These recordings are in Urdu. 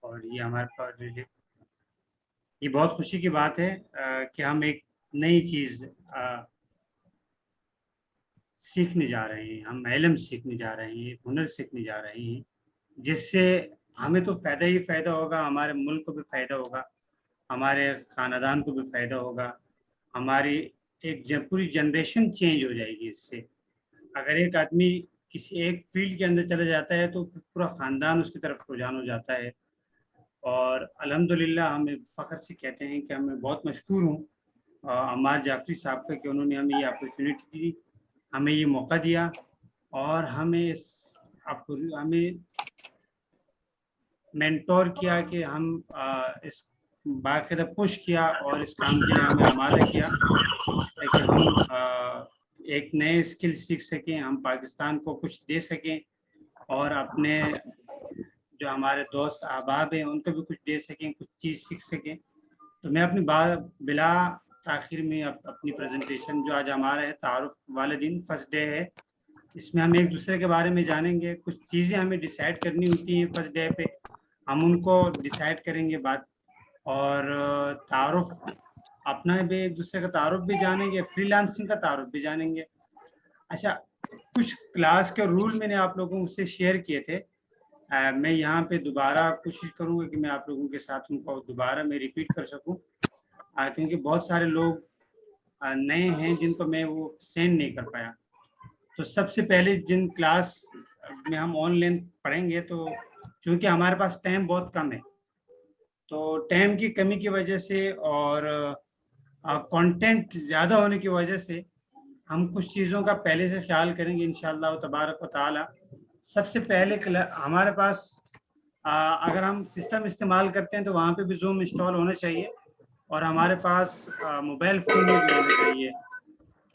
اور یہ ہمارے پاس یہ بہت خوشی کی بات ہے کہ ہم ایک نئی چیز سیکھنے جا رہے ہیں، ہم علم سیکھنے جا رہے ہیں، ہنر سیکھنے جا رہے ہیں، جس سے ہمیں تو فائدہ ہی فائدہ ہوگا، ہمارے ملک کو بھی فائدہ ہوگا، ہمارے خاندان کو بھی فائدہ ہوگا، ہماری پوری جنریشن چینج ہو جائے گی اس سے۔ اگر ایک آدمی کسی ایک فیلڈ کے اندر چلا جاتا ہے تو پورا خاندان اس کی طرف رجحان ہو جاتا ہے۔ اور الحمدللہ ہم فخر سے کہتے ہیں کہ میں بہت مشکور ہوں عمار جعفری صاحب کا کہ انہوں نے ہمیں یہ اپرچونیٹی دی، ہمیں یہ موقع دیا، اور ہمیں مینٹور کیا کہ ہم اس باقاعدہ پش کیا اور اس کام کے لیے ہمیں آمادہ کیا تاکہ ہم ایک نئے اسکل سیکھ سکیں، ہم پاکستان کو کچھ دے سکیں، اور اپنے جو ہمارے دوست احباب ہیں ان کو بھی کچھ دے سکیں، کچھ چیز سیکھ سکیں۔ تو میں اپنی بلا تاخیر میں اپنی پریزنٹیشن جو آج ہمارا ہے تعارف والدین فرسٹ ڈے ہے، اس میں ہم ایک دوسرے کے بارے میں جانیں گے، کچھ چیزیں ہمیں ڈیسائیڈ کرنی ہوتی ہیں فرسٹ ڈے پہ، ہم ان کو ڈیسائیڈ کریں گے بات، اور تعارف اپنا بھی ایک دوسرے کا تعارف بھی جانیں گے، فری لانسنگ کا تعارف بھی جانیں گے۔ اچھا، کچھ کلاس کے رول میں نے آپ لوگوں سے شیئر کیے تھے، میں یہاں پہ دوبارہ کوشش کروں گا کہ میں آپ لوگوں کے ساتھ ان کو دوبارہ میں ریپیٹ کر سکوں، کیونکہ بہت سارے لوگ نئے ہیں جن کو میں وہ سینڈ نہیں کر پایا۔ تو سب سے پہلے جن کلاس میں ہم آن لائن پڑھیں گے، تو چونکہ ہمارے پاس ٹائم بہت کم ہے، تو ٹائم کی کمی کی وجہ سے اور کنٹینٹ زیادہ ہونے کی وجہ سے ہم کچھ چیزوں کا پہلے سے خیال کریں گے انشاءاللہ تبارک و تعالی۔ سب سے پہلے ہمارے پاس اگر ہم سسٹم استعمال کرتے ہیں تو وہاں پہ بھی زوم انسٹال ہونا چاہیے، اور ہمارے پاس موبائل فون میں بھی ہونا چاہیے۔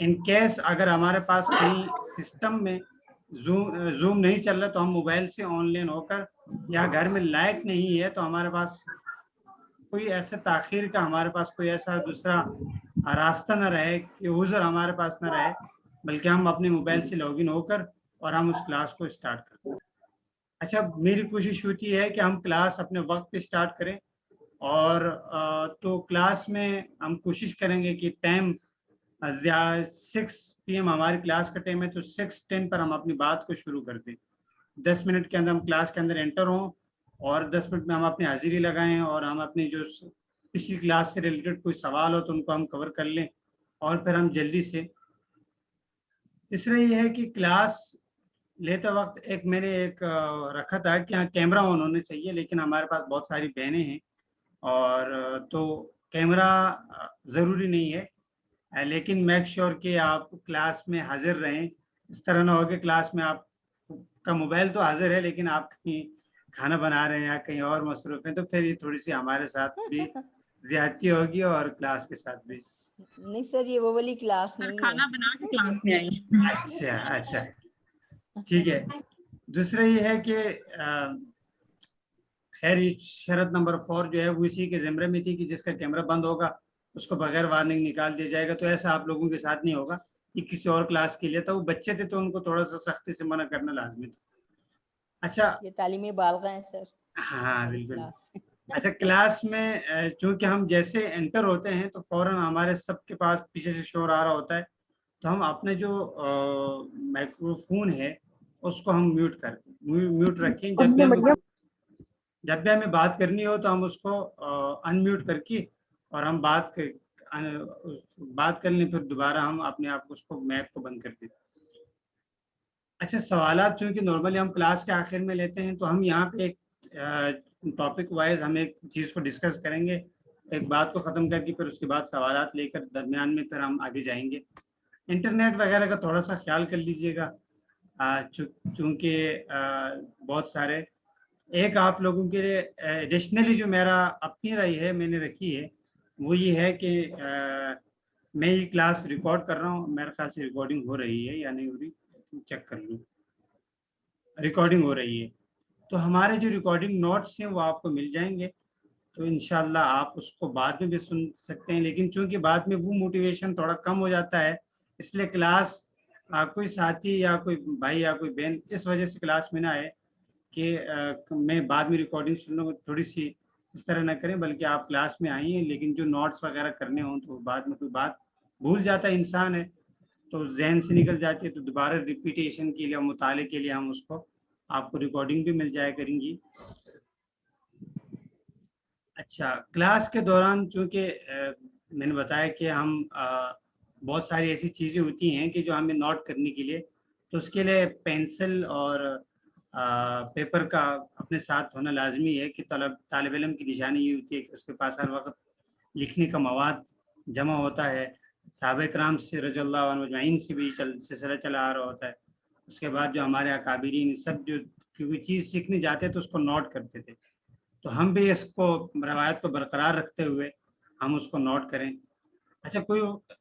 ان کیس اگر ہمارے پاس کہیں سسٹم میں زوم نہیں چل رہا تو ہم موبائل سے آن لائن ہو کر، یا گھر میں لائٹ نہیں ہے تو ہمارے پاس کوئی ایسا تاخیر کا ہمارے پاس کوئی ایسا دوسرا راستہ نہ رہے کہ عذر ہمارے پاس نہ رہے، بلکہ ہم اپنے موبائل سے لاگ ان ہو کر اور ہم اس کلاس کو اسٹارٹ کریں۔ اچھا، میری کوشش ہوتی ہے کہ ہم کلاس اپنے وقت پہ اسٹارٹ کریں، اور تو کلاس میں ہم کوشش کریں گے کہ ٹائم 6 PM ہماری کلاس کا ٹائم ہے، تو 6:10 پر ہم اپنی بات کو شروع کر دیں۔ 10 منٹ کے اندر ہم کلاس کے اندر انٹر ہوں، اور 10 منٹ میں ہم اپنی حاضری لگائیں، اور ہم اپنی جو پچھلی کلاس سے ریلیٹڈ کوئی سوال ہو تو ان کو ہم کور کر لیں، اور پھر ہم جلدی سے۔ تیسرا یہ ہے کہ کلاس لیتے وقت میں نے ایک رکھا تھا کہ ہاں کیمرہ آن ہونے چاہیے، لیکن ہمارے پاس بہت ساری بہنیں ہیں اور تو کیمرہ ضروری نہیں ہے، لیکن میک شیور کہ آپ کلاس میں حاضر رہیں۔ اس طرح نہ ہو کہ کلاس میں آپ کا موبائل تو حاضر ہے لیکن آپ کہیں کھانا بنا رہے ہیں یا کہیں اور مصروف ہیں، تو پھر یہ تھوڑی سی ہمارے ساتھ بھی زیادتی ہوگی اور کلاس کے ساتھ بھی۔ نہیں سر، یہ وہ والی کلاس نہیں ہے، کھانا بنا کے کلاس میں آئی۔ اچھا ٹھیک ہے۔ دوسرا یہ ہے کہ خیر شرط نمبر 4 جو ہے وہ اسی کے زمرے میں تھی کہ جس کا کیمرہ بند ہوگا اس کو بغیر وارننگ نکال دیا جائے گا، تو ایسا آپ لوگوں کے ساتھ نہیں ہوگا۔ یہ کسی اور کلاس کے لیے تھا، وہ بچے تھے تو ان کو تھوڑا سا سختی سے منع کرنا لازمی تھا۔ اچھا، یہ تعلیمی بالغاہ ہیں سر۔ ہاں بالکل۔ اچھا، کلاس میں چونکہ ہم جیسے انٹر ہوتے ہیں تو فوراً ہمارے سب کے پاس پیچھے سے شور آ رہا ہوتا ہے، تو ہم اپنے جو مائکرو فون ہے اس کو ہم میوٹ رکھیں۔ جب بھی ہمیں بات کرنی ہو تو ہم اس کو ان میوٹ کر کے اور ہم بات کر لیں، پھر دوبارہ ہم اپنے آپ اس کو میپ کو بند کر دیں۔ اچھا، سوالات چونکہ نارملی ہم کلاس کے آخر میں لیتے ہیں، تو ہم یہاں پہ ایک ٹاپک وائز ہم ایک چیز کو ڈسکس کریں گے، ایک بات کو ختم کر کے پھر اس کے بعد سوالات لے کر درمیان میں پھر ہم آگے جائیں گے۔ انٹرنیٹ وغیرہ کا تھوڑا سا خیال کر لیجئے گا، چونکہ بہت سارے ایک آپ لوگوں کے لیے ایڈیشنلی جو میرا اپنی رائے ہے میں نے رکھی ہے وہ یہ ہے کہ میں یہ کلاس ریکارڈ کر رہا ہوں، میرے خیال سے ریکارڈنگ ہو رہی ہے یا نہیں ہو رہی، چیک کر لوں۔ ریکارڈنگ ہو رہی ہے، تو ہمارے جو ریکارڈنگ نوٹس ہیں وہ آپ کو مل جائیں گے، تو انشاءاللہ آپ اس کو بعد میں بھی سن سکتے ہیں، لیکن چونکہ بعد میں وہ موٹیویشن تھوڑا کم ہو جاتا ہے، اس لیے کلاس کوئی ساتھی یا کوئی بھائی یا کوئی بہن اس وجہ سے کلاس میں نہ آئے کہ میں بعد میں ریکارڈنگ سن لوں گا، تھوڑی سی اس طرح نہ کریں، بلکہ آپ کلاس میں آئیے، لیکن جو نوٹس وغیرہ کرنے ہوں تو بعد میں کوئی بات بھول جاتا ہے انسان ہے تو ذہن سے نکل جاتی ہے، تو دوبارہ ریپیٹیشن کے لیے مطالعے کے لیے ہم اس کو آپ کو ریکارڈنگ بھی مل جائے کریں گی۔ اچھا، کلاس کے دوران چونکہ میں نے بتایا کہ ہم بہت ساری ایسی چیزیں ہوتی ہیں کہ جو ہمیں نوٹ کرنے کے لیے، تو اس کے لیے پینسل اور پیپر کا اپنے ساتھ ہونا لازمی ہے کہ طالب علم کی نشانی یہ ہوتی ہے کہ اس کے پاس ہر وقت لکھنے کا مواد جمع ہوتا ہے۔ صحابہ کرام سے رضی اللہ عنہ اجمعین سے بھی سلسلہ چلا آ رہا ہوتا ہے۔ اس کے بعد جو ہمارے اکابرین سب جو کوئی چیز سیکھنے جاتے تو اس کو نوٹ کرتے تھے، تو ہم بھی اس کو روایت کو برقرار رکھتے ہوئے ہم اس کو نوٹ کریں۔ اچھا،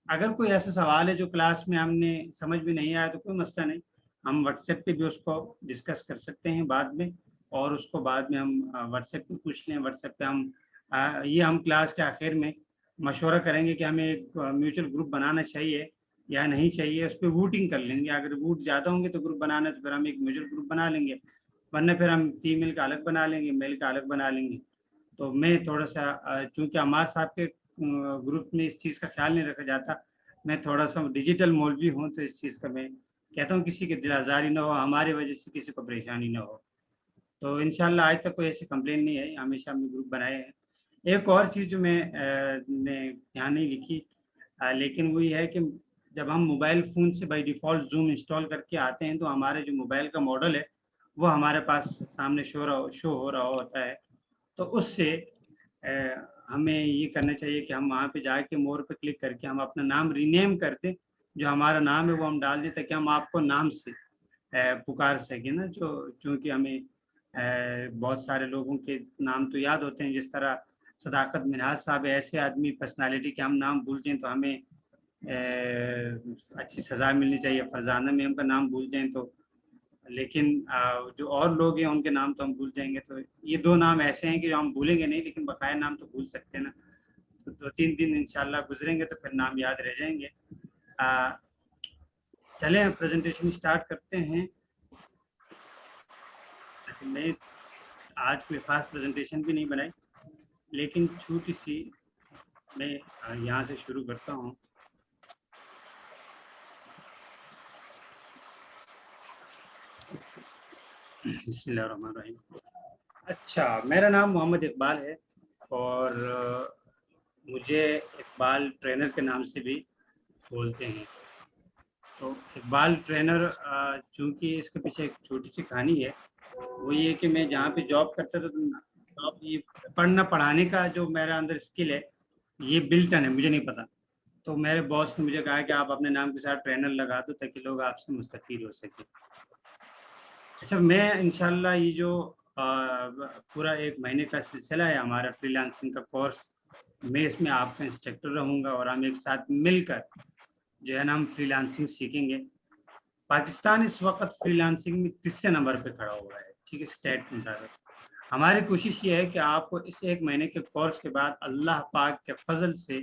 اگر کوئی ایسا سوال ہے جو کلاس میں ہم نے سمجھ بھی نہیں آیا تو کوئی مسئلہ نہیں، ہم واٹس ایپ پہ بھی اس کو ڈسکس کر سکتے ہیں بعد میں، اور اس کو بعد میں ہم واٹس ایپ پہ پوچھ لیں۔ واٹس ایپ پہ ہم کلاس کے آخر میں مشورہ کریں گے کہ ہمیں ایک میوچل گروپ بنانا چاہیے یا نہیں چاہیے، اس پہ ووٹنگ کر لیں گے۔ اگر ووٹ زیادہ ہوں گے تو گروپ بنانا ہے تو پھر ہم ایک میوچل گروپ بنا لیں گے، ورنہ پھر ہم فیمیل کا الگ بنا لیں گے، میل کا الگ بنا لیں گے۔ تو میں تھوڑا سا چونکہ عمار صاحب کے گروپ میں اس چیز کا خیال نہیں رکھا جاتا، میں تھوڑا سا ڈیجیٹل مولوی ہوں، تو اس چیز کا میں کہتا ہوں کسی کی دل آزاری نہ ہو، ہماری وجہ سے کسی کو پریشانی نہ ہو۔ تو انشاءاللہ آج تک کوئی ایسی کمپلین نہیں ہے، ہمیشہ ہم نے گروپ بنائے ہیں۔ ایک اور چیز جو میں نے یہاں نہیں لکھی، لیکن وہ یہ ہے کہ جب ہم موبائل فون سے بائی ڈیفالٹ زوم انسٹال کر کے آتے ہیں تو ہمارے جو موبائل کا ماڈل ہے وہ ہمارے پاس سامنے شو ہو رہا ہوتا ہے، تو اس سے ہمیں یہ کرنا چاہیے کہ ہم وہاں پہ جا کے مور پہ کلک کر کے ہم اپنا نام رینیم کر دیں، جو ہمارا نام ہے وہ ہم ڈال دیں تاکہ ہم آپ کو نام سے پکار سکیں نا، چونکہ ہمیں بہت سارے لوگوں کے نام تو یاد ہوتے ہیں، جس طرح صداقت منہاج صاحب ایسے آدمی پرسنالٹی کے ہم نام بھول جائیں تو ہمیں اچھی سزا ملنی چاہیے، فرزانہ میم کا نام بھول جائیں تو، لیکن جو اور لوگ ہیں ان کے نام تو ہم بھول جائیں گے۔ تو یہ دو نام ایسے ہیں کہ جو ہم بھولیں گے نہیں، لیکن بقایا نام تو بھول سکتے ہیں نا، تو 2-3 دن انشاءاللہ گزریں گے تو پھر نام یاد رہ جائیں گے۔ چلیں پریزنٹیشن اسٹارٹ کرتے ہیں۔ اچھا، میں آج کوئی خاص پریزنٹیشن بھی نہیں بنائی، لیکن چھوٹی سی میں یہاں سے شروع کرتا ہوں۔ بسم اللہ الرحمن الرحیم۔ اچھا، میرا نام محمد اقبال ہے اور مجھے اقبال ٹرینر کے نام سے بھی بولتے ہیں۔ تو اقبال ٹرینر چونکہ اس کے پیچھے ایک چھوٹی سی کہانی ہے، وہ یہ کہ میں جہاں پہ جاب کرتا تھا تو یہ پڑھنا پڑھانے کا جو میرا اندر اسکل ہے یہ بلٹن ہے، مجھے نہیں پتا، تو میرے باس نے مجھے کہا کہ آپ اپنے نام کے ساتھ ٹرینر لگا دو تاکہ لوگ آپ سے مستفید ہو سکیں۔ اچھا، میں انشاءاللہ یہ جو پورا 1 مہینے کا سلسلہ ہے ہمارا فری لانسنگ کا کورس، میں اس میں آپ کا انسٹرکٹر رہوں گا اور ہم ایک ساتھ مل کر جو ہے نا ہم فری لانسنگ سیکھیں گے۔ پاکستان اس وقت فری لانسنگ میں 30 نمبر پہ کھڑا ہوا ہے، ٹھیک ہے، اسٹیٹ کے مطابق۔ ہماری کوشش یہ ہے کہ آپ کو اس 1 مہینے کے کورس کے بعد اللہ پاک کے فضل سے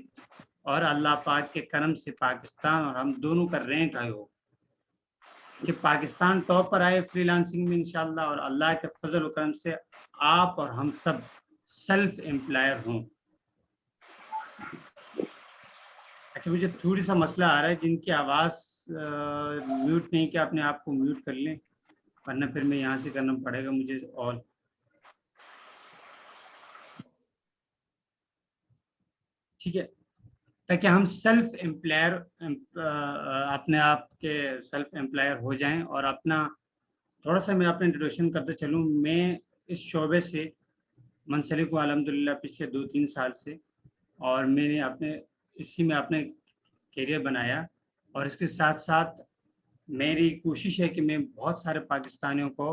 اور اللہ پاک کے کرم سے پاکستان اور ہم دونوں کا رینک آئے ہو، کہ پاکستان ٹاپ پر آئے فری لانسنگ میں انشاءاللہ، اور اللہ کے فضل و کرم سے آپ اور ہم سب سیلف امپلائر ہوں۔ اچھا، مجھے تھوڑی سا مسئلہ آ رہا ہے، جن کی آواز میوٹ نہیں کیا اپنے آپ کو میوٹ کر لیں، ورنہ پھر میں یہاں سے کرنا پڑے گا مجھے اور۔ ٹھیک ہے، تاکہ ہم سیلف امپلائر اپنے آپ کے سیلف امپلائر ہو جائیں، اور اپنا تھوڑا سا میں اپنا انٹروڈکشن کرتے چلوں۔ میں اس شعبے سے منسلک ہوں الحمدللہ پچھلے 2-3 سال سے، اور میں نے اسی میں اپنے کیریئر بنایا، اور اس کے ساتھ ساتھ میری کوشش ہے کہ میں بہت سارے پاکستانیوں کو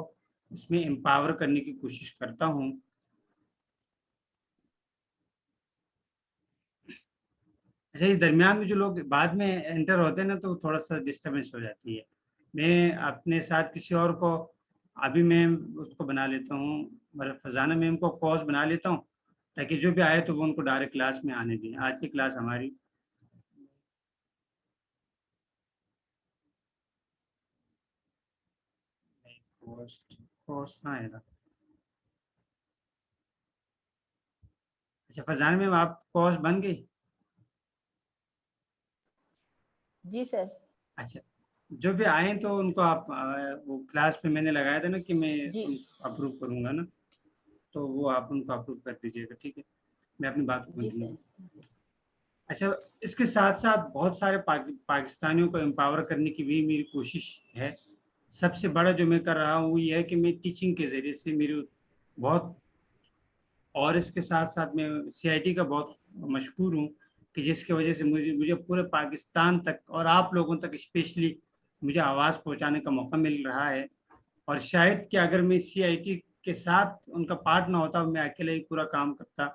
اس میں امپاور کرنے کی کوشش کرتا ہوں۔ اچھا، اس درمیان میں جو لوگ بعد میں انٹر ہوتے ہیں نا تو تھوڑا سا ڈسٹربنس ہو جاتی ہے۔ میں اپنے ساتھ کسی اور کو ابھی میں اس کو بنا لیتا ہوں، فضانہ میم کو کوز بنا لیتا ہوں تاکہ جو بھی آئے تو وہ ان کو ڈائریکٹ کلاس میں آنے دیں۔ آج کی کلاس ہماری پوسٹ کورس کہاں آئے گا؟ اچھا فرزانہ میم آپ کورس بن گئی؟ جی سر. اچھا جو بھی آئیں تو ان کو آپ وہ کلاس پہ میں نے لگایا تھا نا کہ میں جی ان کو اپروو کروں گا نا، تو وہ آپ ان کو اپروو کر دیجیے گا. ٹھیک ہے، میں اپنی بات کو جی کنٹینیو. سر. اچھا اس کے ساتھ ساتھ بہت سارے پاکستانیوں کو امپاور کرنے کی بھی میری کوشش ہے. سب سے بڑا جو میں کر رہا ہوں وہ یہ ہے کہ میں ٹیچنگ کے ذریعے سے میری بہت، اور اس کے ساتھ ساتھ میں سی آئی ٹی کا بہت مشکور ہوں کہ جس کی وجہ سے مجھے پورے پاکستان تک اور آپ لوگوں تک اسپیشلی مجھے آواز پہنچانے کا موقع مل رہا ہے. اور شاید کہ اگر میں سی آئی ٹی کے ساتھ ان کا پارٹ نہ ہوتا، میں اکیلے ہی پورا کام کرتا،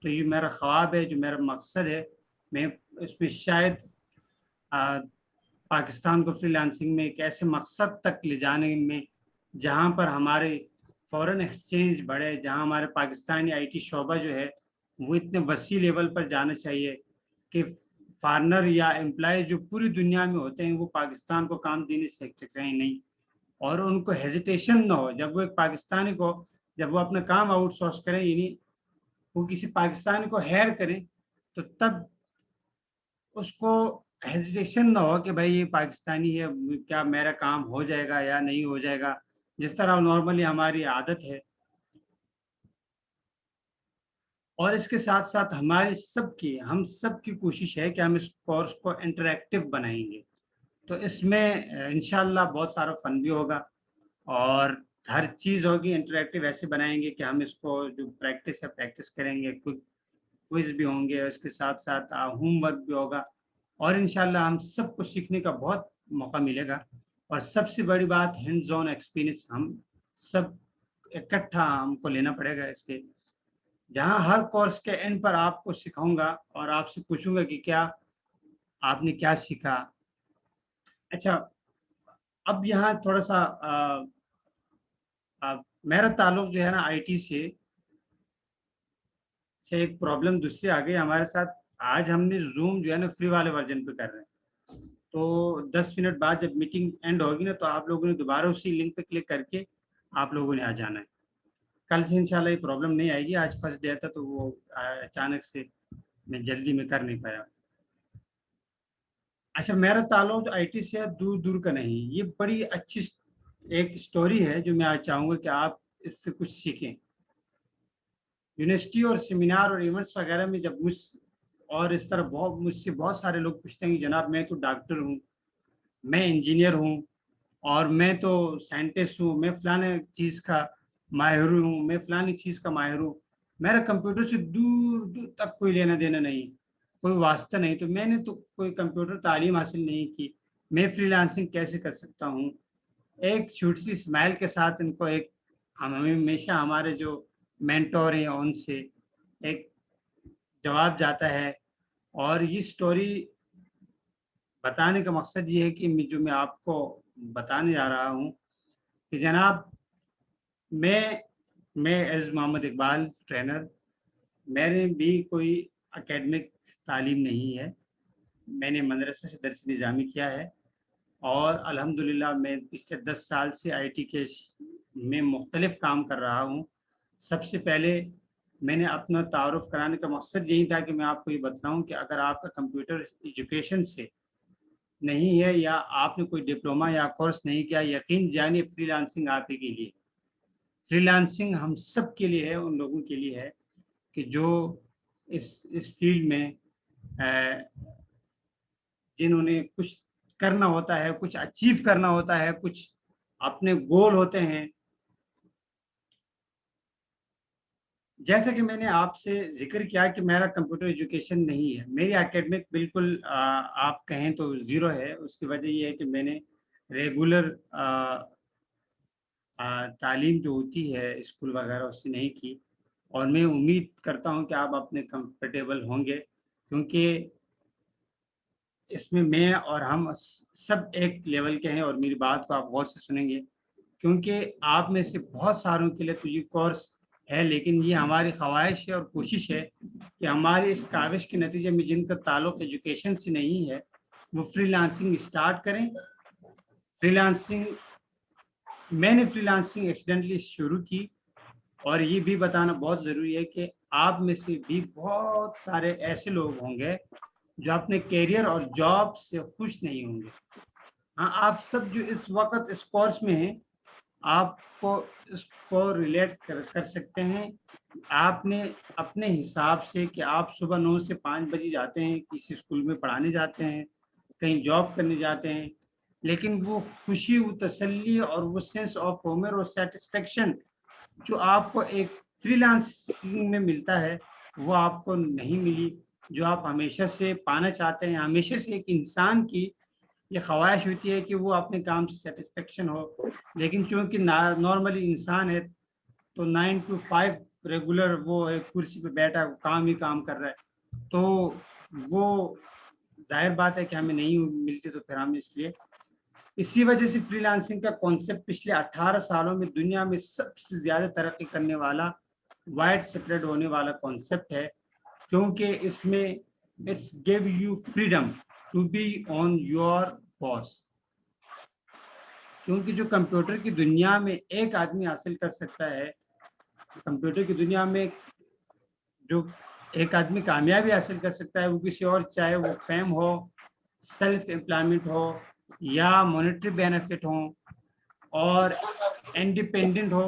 تو یہ میرا خواب ہے، جو میرا مقصد ہے. میں اس میں شاید پاکستان کو فری لانسنگ میں ایک ایسے مقصد تک لے جانے میں جہاں پر ہمارے فورن ایکسچینج بڑھے، جہاں ہمارے پاکستانی آئی ٹی شعبہ جو ہے وہ اتنے وسیع لیول پر جانا چاہیے کہ فارنر یا امپلائی جو پوری دنیا میں ہوتے ہیں وہ پاکستان کو کام دینے سے ہچکچائیں نہیں، اور ان کو ہیزیٹیشن نہ ہو جب وہ ایک پاکستانی کو، جب وہ اپنا کام آؤٹ سورس کریں، یعنی وہ کسی پاکستانی کو ہائر کریں، تو تب اس کو ہیزیٹیشن نہ ہو کہ بھائی یہ پاکستانی ہے، کیا میرا کام ہو جائے گا یا نہیں ہو جائے گا، جس طرح نارملی ہماری عادت ہے. اور اس کے ساتھ ساتھ ہم سب کی کوشش ہے کہ ہم اس کورس کو انٹریکٹیو بنائیں گے. تو اس میں انشاءاللہ بہت سارا فن بھی ہوگا اور ہر چیز ہوگی انٹریکٹیو، ایسے بنائیں گے کہ ہم اس کو جو پریکٹس ہے پریکٹس کریں گے، کوئز بھی ہوں گے، اس کے ساتھ ساتھ ہوم ورک بھی ہوگا، اور انشاءاللہ ہم سب کو سیکھنے کا بہت موقع ملے گا. اور سب سے بڑی بات ہینڈز آن ایکسپیرینس ہم سب اکٹھا ہم کو لینا پڑے گا اس کے، جہاں ہر کورس کے اینڈ پر آپ کو سکھاؤں گا اور آپ سے پوچھوں گا کہ کیا آپ نے کیا سیکھا. اچھا اب یہاں تھوڑا سا میرا تعلق جو ہے نا آئی ٹی سے ایک پرابلم دوسری آ گئی ہمارے ساتھ. آج ہم نے زوم جو ہے نا فری والے ورژن پہ کر رہے ہیں، تو 10 منٹ بعد جب میٹنگ اینڈ ہوگی نا تو آپ لوگوں نے دوبارہ اسی لنک پہ کلک کر کے آپ لوگوں نے آ جانا ہے. کل سے انشاءاللہ یہ پرابلم نہیں آئے گی. آج فرسٹ ڈے تھا تو وہ اچانک سے میں جلدی میں کر نہیں پایا. اچھا میرا تعلق آئی ٹی سے دور دور کا نہیں، یہ بڑی اچھی ایک اسٹوری ہے جو میں آج چاہوں گا کہ آپ اس سے کچھ سیکھیں. یونیورسٹی اور سیمینار اور ایونٹس وغیرہ میں جب اور اس طرح مجھ سے بہت سارے لوگ پوچھتے ہیں کہ جناب میں تو ڈاکٹر ہوں، میں انجینئر ہوں، اور میں تو سائنٹسٹ ہوں، میں فلانے چیز کا ماہر ہوں، میں فلانی چیز کا ماہر ہوں، میرا کمپیوٹر سے دور دور تک کوئی لینا دینا نہیں، کوئی واسطہ نہیں، تو میں نے تو کوئی کمپیوٹر تعلیم حاصل نہیں کی، میں فری لانسنگ کیسے کر سکتا ہوں. ایک چھوٹی سی اسمائل کے ساتھ ان کو ہمیشہ ہمارے جو مینٹور ہیں ان سے ایک جواب جاتا ہے. اور یہ سٹوری بتانے کا مقصد یہ ہے کہ جو میں آپ کو بتانے جا رہا ہوں کہ جناب میں ایز محمد اقبال ٹرینر، میں نے بھی کوئی اکیڈمک تعلیم نہیں ہے، میں نے مدرسے سے درس نظامی کیا ہے، اور الحمدللہ میں پچھلے 10 سال سے آئی ٹی کے میں مختلف کام کر رہا ہوں. سب سے پہلے میں نے اپنا تعارف کرانے کا مقصد یہی تھا کہ میں آپ کو یہ بتاؤں کہ اگر آپ کا کمپیوٹر ایجوکیشن سے نہیں ہے یا آپ نے کوئی ڈپلومہ یا کورس نہیں کیا، یقین جانیے فری لانسنگ آپ ہی کے لیے. فری لانسنگ ہم سب کے لیے ہے، ان لوگوں کے لیے ہے کہ جو اس فیلڈ میں جنہوں نے کچھ کرنا ہوتا ہے، کچھ اچیو کرنا ہوتا ہے، کچھ اپنے گول ہوتے ہیں. جیسا کہ میں نے آپ سے ذکر کیا کہ میرا کمپیوٹر ایجوکیشن نہیں ہے، میری اکیڈمک بالکل آپ کہیں تو زیرو ہے. اس کی وجہ یہ ہے کہ میں نے ریگولر تعلیم جو ہوتی ہے اسکول وغیرہ اس سے نہیں کی، اور میں امید کرتا ہوں کہ آپ اپنے کمفرٹیبل ہوں گے، کیونکہ اس میں اور ہم سب ایک لیول کے ہیں. اور میری بات کو آپ غور سے سنیں گے کیونکہ آپ میں سے بہت ساروں کے لیے تو یہ کورس ہے، لیکن یہ ہماری خواہش ہے اور کوشش ہے کہ ہماری اس کاوش کے نتیجے میں جن کا تعلق ایجوکیشن سے نہیں ہے وہ فری لانسنگ اسٹارٹ کریں. فری لانسنگ میں نے فری لانسنگ ایکسیڈنٹلی شروع کی، اور یہ بھی بتانا بہت ضروری ہے کہ آپ میں سے بھی بہت سارے ایسے لوگ ہوں گے جو اپنے کیریئر اور جاب سے خوش نہیں ہوں گے. ہاں، آپ سب جو اس وقت اس کورس میں ہیں، آپ کو اس کو ریلیٹ کر سکتے ہیں. آپ نے اپنے حساب سے کہ آپ صبح 9 سے 5 بجے جاتے ہیں، کسی اسکول میں پڑھانے جاتے ہیں، کہیں جاب کرنے جاتے ہیں، لیکن وہ خوشی، وہ تسلی اور وہ سینس آف ہومر اور سیٹسفیکشن جو آپ کو ایک فری لانسنگ میں ملتا ہے، وہ آپ کو نہیں ملی. جو آپ ہمیشہ سے پانا چاہتے ہیں، ہمیشہ سے ایک انسان کی یہ خواہش ہوتی ہے کہ وہ اپنے کام سے سیٹسفیکشن ہو، لیکن چونکہ نارملی انسان ہے تو 9 to 5 ریگولر وہ ایک کرسی پہ بیٹھا کام ہی کام کر رہا ہے، تو وہ ظاہر بات ہے کہ ہمیں نہیں ملتی. تو پھر ہم اسی وجہ سے فری لانسنگ کا کانسیپٹ پچھلے 18 سالوں میں دنیا میں سب سے زیادہ ترقی کرنے والا، وائڈ سپریڈ ہونے والا کانسیپٹ ہے، کیونکہ اس میں it's give you freedom to be on your boss. کیونکہ جو کمپیوٹر کی دنیا میں ایک آدمی حاصل کر سکتا ہے، کمپیوٹر کی دنیا میں جو ایک آدمی کامیابی حاصل کر سکتا ہے، وہ کسی اور، چاہے وہ فیم ہو، سیلف امپلائمنٹ ہو، یا مانیٹری بینیفٹ ہوں، اور انڈیپینڈنٹ ہو،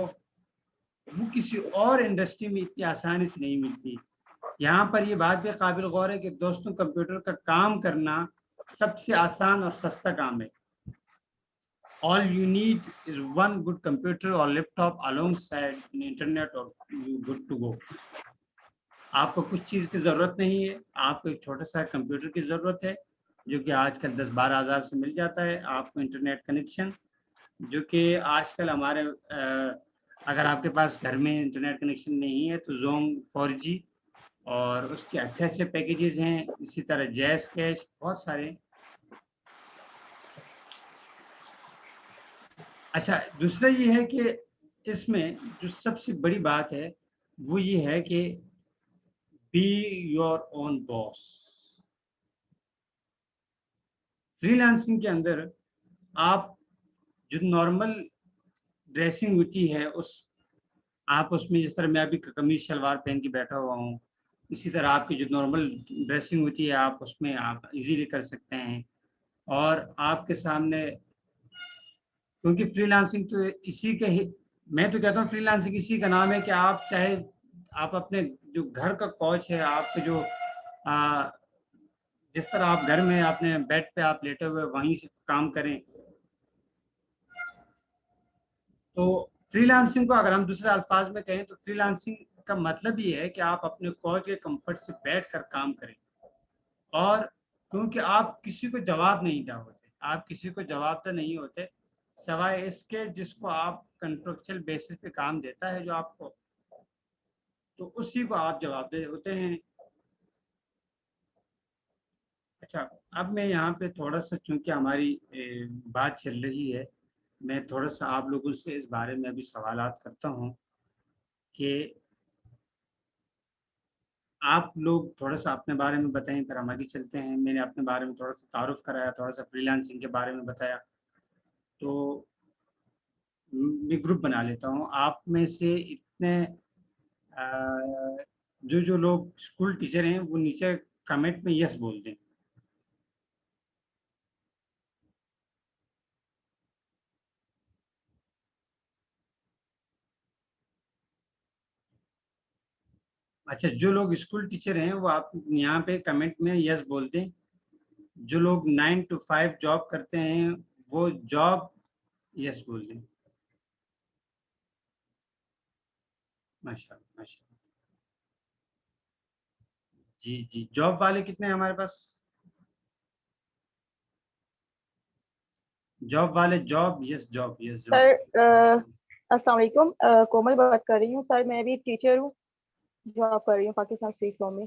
وہ کسی اور انڈسٹری میں اتنی آسانی سے نہیں ملتی. یہاں پر یہ بات بھی قابل غور ہے کہ دوستوں، کمپیوٹر کا کام کرنا سب سے آسان اور سستا کام ہے. All you need is one good computer or laptop alongside an internet or you good to go. آپ کو کچھ چیز کی ضرورت نہیں ہے، آپ کو ایک چھوٹا سا کمپیوٹر کی ضرورت ہے جو کہ آج کل 10-12 ہزار سے مل جاتا ہے. آپ کو انٹرنیٹ کنیکشن، جو کہ آج کل ہمارے اگر آپ کے پاس گھر میں انٹرنیٹ کنیکشن نہیں ہے تو زوم 4G، اور اس کے اچھے اچھے پیکیجز ہیں. اسی طرح جیز کیش، بہت سارے. اچھا، دوسرا یہ ہے کہ اس میں جو سب سے بڑی بات ہے وہ یہ ہے کہ be your own boss. Freelancing کے اندر آپ جو نارمل ڈریسنگ ہوتی ہے، آپ اس میں، جس طرح میں ابھی قمیض شلوار پہن کے بیٹھا ہوا ہوں، اسی طرح آپ کی جو نارمل ڈریسنگ ہوتی ہے آپ اس میں آپ ایزیلی کر سکتے ہیں. اور آپ کے سامنے، کیونکہ فری لانسنگ تو اسی کے ہی، میں تو کہتا ہوں فری لانسنگ اسی کا نام ہے کہ آپ چاہے آپ اپنے جو گھر کا کوچ ہے، آپ کے جو جس طرح آپ گھر میں اپنے بیڈ پہ آپ لیٹے ہوئے وہیں سے کام کریں. تو فری لانسنگ کو اگر ہم دوسرے الفاظ میں کہیں تو فری لانسنگ کا مطلب یہ ہے کہ آپ اپنے کوچ کے کمفرٹ سے بیٹھ کر کام کریں. اور کیونکہ آپ کسی کو جواب نہیں دہ ہوتے، آپ کسی کو جواب دہ نہیں ہوتے سوائے اس کے جس کو آپ کنٹریکچوئل بیسس پہ کام دیتا ہے جو آپ کو، تو اسی کو آپ جواب دہ ہوتے ہیں. اچھا، اب میں یہاں پہ تھوڑا سا، چونکہ ہماری بات چل رہی ہے، میں تھوڑا سا آپ لوگوں سے اس بارے میں ابھی سوالات کرتا ہوں کہ آپ لوگ تھوڑا سا اپنے بارے میں بتائیں، پھر ہم آگے چلتے ہیں. میں نے اپنے بارے میں تھوڑا سا تعارف کرایا، تھوڑا سا فری لانسنگ کے بارے میں بتایا. تو میں گروپ بنا لیتا ہوں. آپ میں سے اتنے جو لوگ اسکول ٹیچر ہیں وہ نیچے کمنٹ میں یس بول دیں. اچھا، جو لوگ اسکول ٹیچر ہیں وہ آپ یہاں پہ کمنٹ میں یس بول دیں. جو لوگ 9 to 5 جاب کرتے ہیں وہ جاب یس بول دیں. ماشاء اللہ، ماشاء اللہ. جی جی، جاب والے کتنے ہیں ہمارے پاس؟ جاب والے، جاب یس، جاب یس، جاب. سر السلام علیکم، کومل بات کر رہی ہوں. سر میں بھی ٹیچر ہوں، جاب کر رہی ہوں پاکستان اسٹیٹ فارم میں.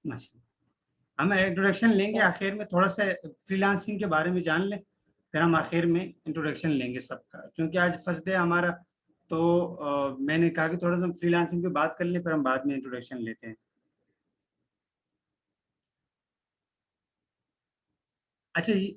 ماشاء اللہ. ہم انٹروڈکشن لیں گے آخر میں، تھوڑا سا فری لانسنگ کے بارے میں جان لیں، پھر ہم آخر میں انٹروڈکشن لیں گے سب کا، کیونکہ آج فرسٹ ڈے ہمارا. تو میں نے کہا کہ تھوڑا سا فری لانسنگ پہ بات کر لیں، پھر ہم بعد میں انٹروڈکشن لیتے ہیں. اچھا جی،